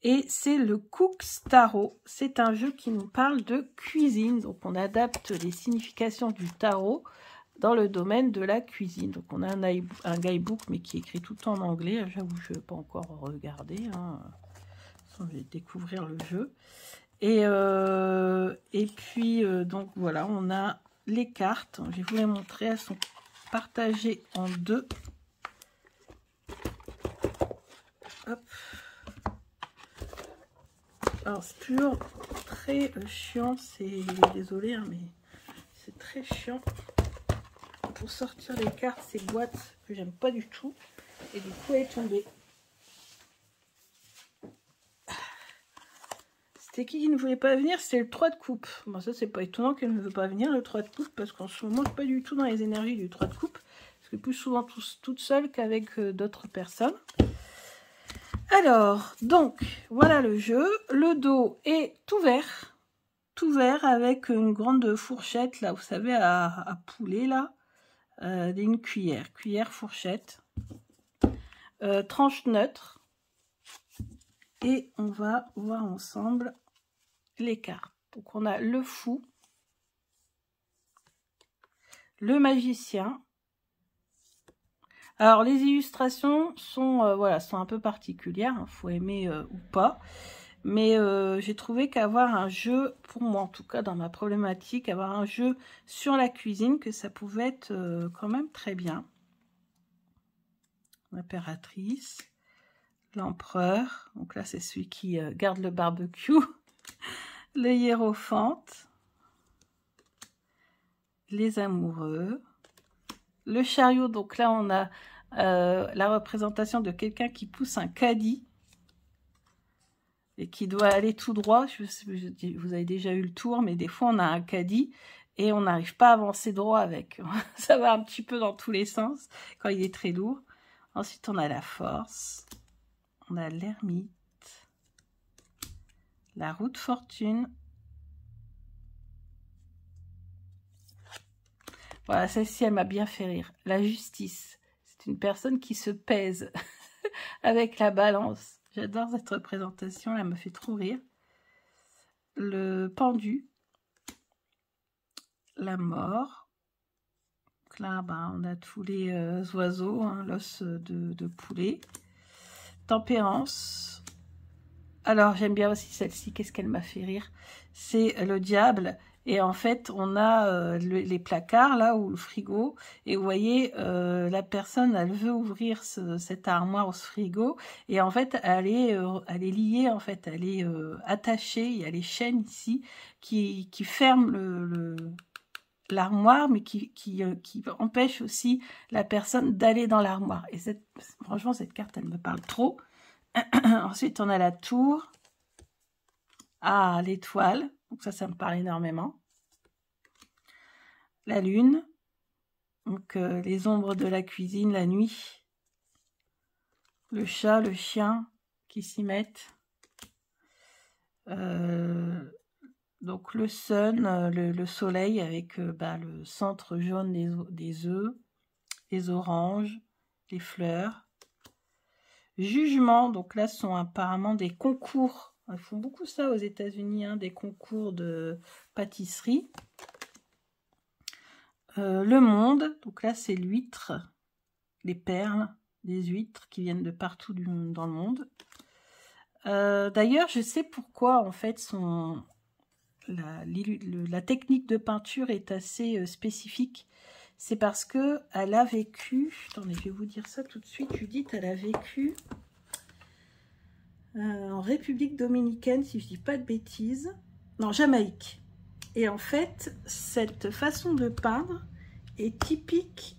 Et c'est le Cook's Tarot. C'est un jeu qui nous parle de cuisine. Donc, on adapte les significations du tarot dans le domaine de la cuisine. Donc, on a un guidebook, mais qui est écrit tout en anglais. J'avoue, je ne vais pas encore regarder. Hein. Je vais découvrir le jeu. Et puis, donc, voilà, on a les cartes. Je vais vous les montrer. Elles sont partagées en deux. Hop. Alors c'est toujours très chiant, c'est désolé hein, mais c'est très chiant pour sortir les cartes, ces boîtes que j'aime pas du tout, et du coup elle est tombée. C'était qui ne voulait pas venir? C'est le 3 de coupe. Bon ça c'est pas étonnant qu'elle ne veut pas venir, le 3 de coupe, parce qu'en ce moment je suis pas du tout dans les énergies du 3 de coupe, parce que plus souvent toute seule qu'avec d'autres personnes. Alors, donc, voilà le jeu. Le dos est tout vert avec une grande fourchette, là, vous savez, à poulet, là, une cuillère fourchette, tranche neutre, et on va voir ensemble les cartes. Donc, on a le fou, le magicien. Alors, les illustrations sont, voilà, sont un peu particulières, hein, faut aimer ou pas. Mais j'ai trouvé qu'avoir un jeu, pour moi en tout cas, dans ma problématique, avoir un jeu sur la cuisine, que ça pouvait être quand même très bien. L'impératrice, l'empereur, donc là c'est celui qui garde le barbecue, le hiérophante, les amoureux, le chariot, donc là on a la représentation de quelqu'un qui pousse un caddie et qui doit aller tout droit. Vous avez déjà eu le tour, mais des fois on a un caddie et on n'arrive pas à avancer droit avec. Ça va un petit peu dans tous les sens quand il est très lourd. Ensuite on a la force, on a l'ermite, la roue de fortune. Voilà, celle-ci elle m'a bien fait rire. La justice, c'est une personne qui se pèse avec la balance. J'adore cette représentation, elle me fait trop rire. Le pendu, la mort. Donc là, ben, on a tous les oiseaux, hein, l'os de poulet. Tempérance. Alors, j'aime bien aussi celle-ci, qu'est-ce qu'elle m'a fait rire? C'est le diable. Et en fait, on a les placards, là, ou le frigo. Et vous voyez, la personne, elle veut ouvrir cette armoire ou ce frigo. Et en fait, elle est liée, en fait. Elle est attachée. Il y a les chaînes ici qui ferment l'armoire, mais qui empêchent aussi la personne d'aller dans l'armoire. Et franchement, cette carte, elle me parle trop. Ensuite, on a la tour. Ah, l'étoile. Donc ça me parle énormément. La lune. Donc les ombres de la cuisine, la nuit. Le chat, le chien qui s'y mettent. Donc le sun, le soleil avec le centre jaune des œufs, les oranges, les fleurs. Jugement, donc là ce sont apparemment des concours. Ils font beaucoup ça aux États-Unis, hein, des concours de pâtisserie. Le monde, donc là c'est l'huître, les perles des huîtres qui viennent de partout dans le monde. D'ailleurs, je sais pourquoi en fait la technique de peinture est assez spécifique. C'est parce que elle a vécu, attendez, je vais vous dire ça tout de suite, Judith, elle a vécu en République dominicaine, si je dis pas de bêtises, non, Jamaïque. Et en fait, cette façon de peindre est typique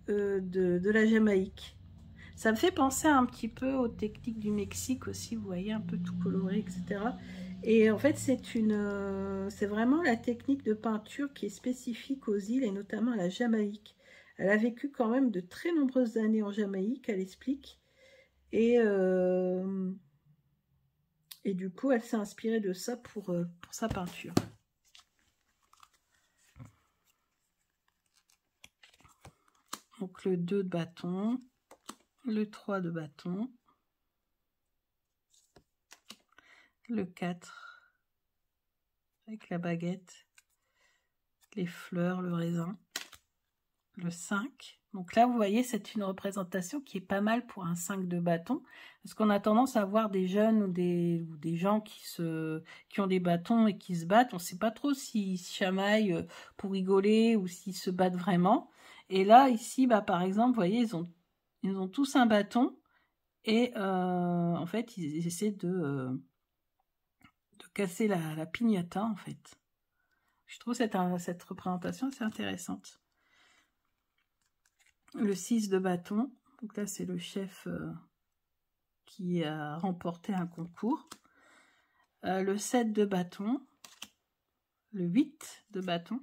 de la Jamaïque. Ça me fait penser un petit peu aux techniques du Mexique aussi, vous voyez, un peu tout coloré, etc. Et en fait, c'est vraiment la technique de peinture qui est spécifique aux îles et notamment à la Jamaïque. Elle a vécu quand même de très nombreuses années en Jamaïque, elle explique. Et du coup, elle s'est inspirée de ça pour sa peinture. Donc le 2 de bâton, le 3 de bâton, le 4 avec la baguette, les fleurs, le raisin, le 5. Donc là, vous voyez, c'est une représentation qui est pas mal pour un 5 de bâton, parce qu'on a tendance à voir des jeunes ou des gens qui ont des bâtons et qui se battent. On ne sait pas trop s'ils se chamaillent pour rigoler ou s'ils se battent vraiment. Et là, ici, par exemple, vous voyez, ils ont tous un bâton et en fait, ils essaient de casser la piñata, en fait. Je trouve cette représentation assez intéressante. Le 6 de bâton, donc là c'est le chef qui a remporté un concours. Le 7 de bâton, le 8 de bâton,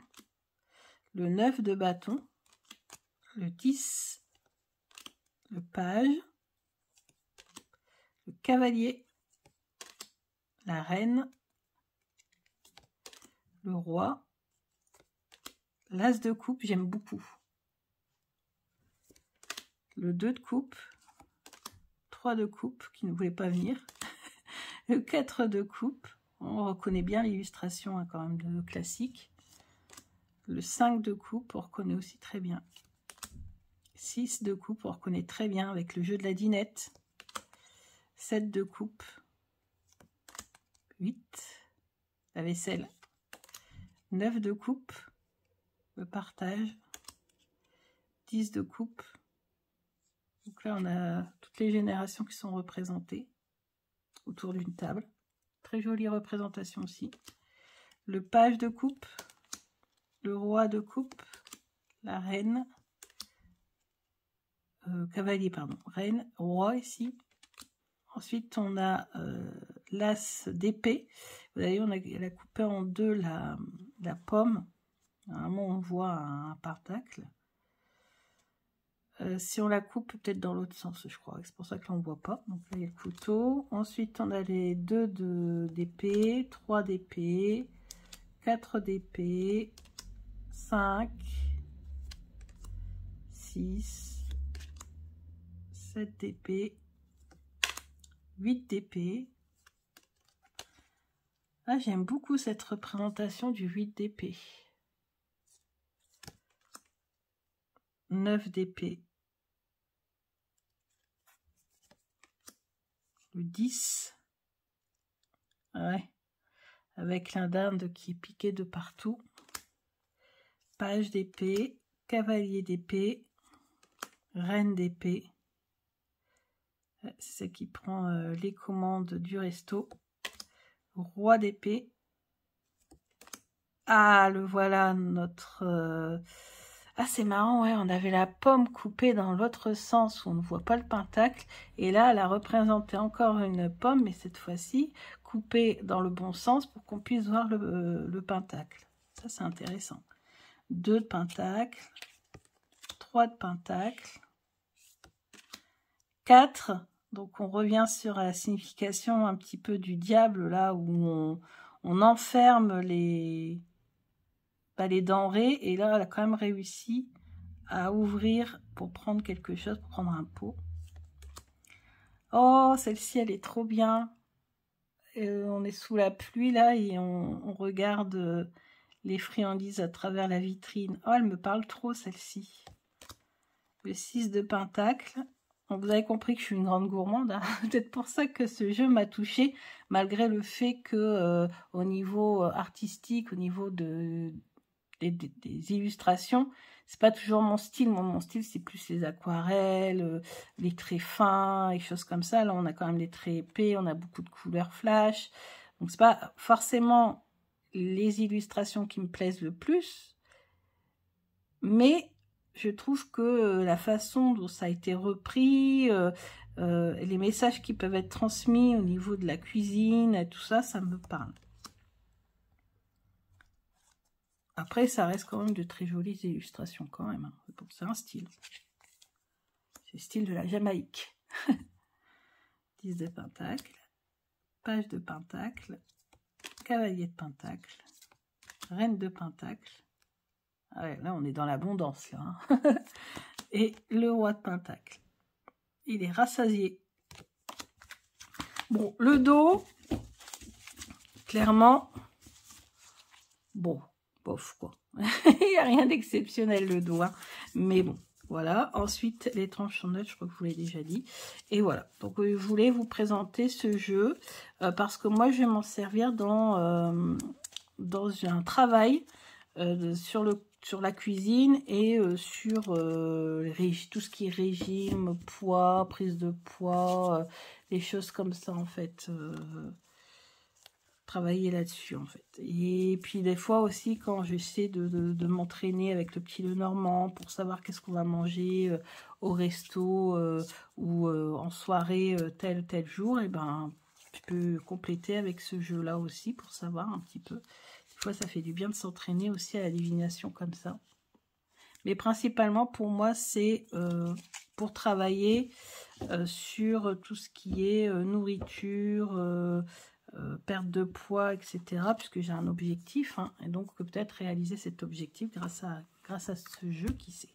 le 9 de bâton, le 10, le page, le cavalier, la reine, le roi, l'as de coupe, j'aime beaucoup. Le 2 de coupe, 3 de coupe qui ne voulait pas venir, le 4 de coupe, on reconnaît bien l'illustration hein, quand même de classique, le 5 de coupe, on reconnaît aussi très bien, 6 de coupe, on reconnaît très bien avec le jeu de la dinette, 7 de coupe, 8, la vaisselle, 9 de coupe, le partage, 10 de coupe. Donc là, on a toutes les générations qui sont représentées autour d'une table. Très jolie représentation aussi. Le page de coupe, le roi de coupe, la reine, cavalier, pardon, reine, roi ici. Ensuite, on a l'as d'épée. Vous voyez, elle a coupé en deux la pomme. Normalement, on voit un pentacle. Si on la coupe, peut-être dans l'autre sens, je crois. C'est pour ça que là, on ne voit pas. Donc là, il y a le couteau. Ensuite, on a les 2 d'épée, 3 d'épée, 4 d'épée, 5, 6, 7 d'épée, 8 d'épée. Ah, j'aime beaucoup cette représentation du 8 d'épée. 9 d'épée. Le 10. Ouais. Avec l'Inde qui est piqué de partout. Page d'épée. Cavalier d'épée. Reine d'épée. C'est celle qui prend les commandes du resto. Roi d'épée. Ah, le voilà, notre... Ah, c'est marrant, ouais, on avait la pomme coupée dans l'autre sens où on ne voit pas le pentacle. Et là, elle a représenté encore une pomme, mais cette fois-ci, coupée dans le bon sens pour qu'on puisse voir le pentacle. Ça, c'est intéressant. 2 de pentacle, 3 de pentacle, 4. Donc, on revient sur la signification un petit peu du diable, là où on enferme les denrées. Et là, elle a quand même réussi à ouvrir pour prendre quelque chose, pour prendre un pot. Oh, celle-ci, elle est trop bien. On est sous la pluie, là, et on regarde les friandises à travers la vitrine. Oh, elle me parle trop, celle-ci. Le 6 de pentacle. Donc, vous avez compris que je suis une grande gourmande. Hein. Peut-être pour ça que ce jeu m'a touchée, malgré le fait que au niveau artistique, au niveau des illustrations, c'est pas toujours mon style. Moi, mon style, c'est plus les aquarelles, les traits fins, et choses comme ça. Là, on a quand même des traits épais, on a beaucoup de couleurs flash. Donc, c'est pas forcément les illustrations qui me plaisent le plus, mais je trouve que la façon dont ça a été repris, les messages qui peuvent être transmis au niveau de la cuisine, tout ça, ça me parle. Après, ça reste quand même de très jolies illustrations quand même. Hein. Donc, c'est un style. C'est le style de la Jamaïque. 10 de pentacle, page de pentacle, cavalier de pentacle, reine de pentacle. Ah ouais, là, on est dans l'abondance, là. Hein. Et le roi de pentacle. Il est rassasié. Bon, le dos, clairement, bon, bof, quoi. Il n'y a rien d'exceptionnel, le dos. Hein. Mais bon, voilà. Ensuite, les tranches sont neutres, je crois que je vous l'ai déjà dit. Et voilà. Donc, je voulais vous présenter ce jeu parce que moi, je vais m'en servir dans un travail sur la cuisine et sur tout ce qui est régime, poids, prise de poids, des choses comme ça en fait. Travailler là-dessus en fait. Et puis des fois aussi quand j'essaie de m'entraîner avec le petit Lenormand pour savoir qu'est-ce qu'on va manger au resto ou en soirée tel jour, et ben je peux compléter avec ce jeu-là aussi pour savoir un petit peu. Des fois, ça fait du bien de s'entraîner aussi à la divination comme ça. Mais principalement, pour moi, c'est pour travailler sur tout ce qui est nourriture, perte de poids, etc. Puisque j'ai un objectif. Hein, et donc, peut-être réaliser cet objectif grâce à ce jeu, qui sait.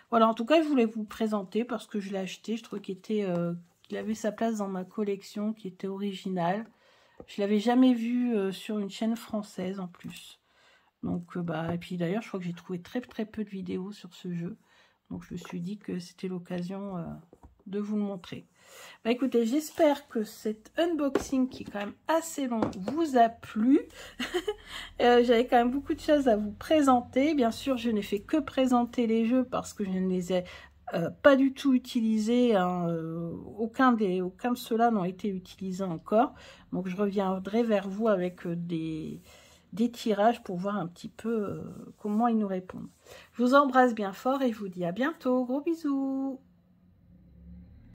Voilà, en tout cas, je voulais vous présenter parce que je l'ai acheté. Je trouvais qu'il avait sa place dans ma collection, qui était originale. Je l'avais jamais vu sur une chaîne française en plus. Donc, et puis d'ailleurs, je crois que j'ai trouvé très peu de vidéos sur ce jeu. Donc, je me suis dit que c'était l'occasion de vous le montrer. Bah écoutez, j'espère que cet unboxing qui est quand même assez long vous a plu. J'avais quand même beaucoup de choses à vous présenter. Bien sûr, je n'ai fait que présenter les jeux parce que je ne les ai pas du tout utilisés. Hein, aucun de ceux-là n'ont été utilisés encore. Donc, je reviendrai vers vous avec des tirages pour voir un petit peu comment ils nous répondent. Je vous embrasse bien fort et je vous dis à bientôt. Gros bisous!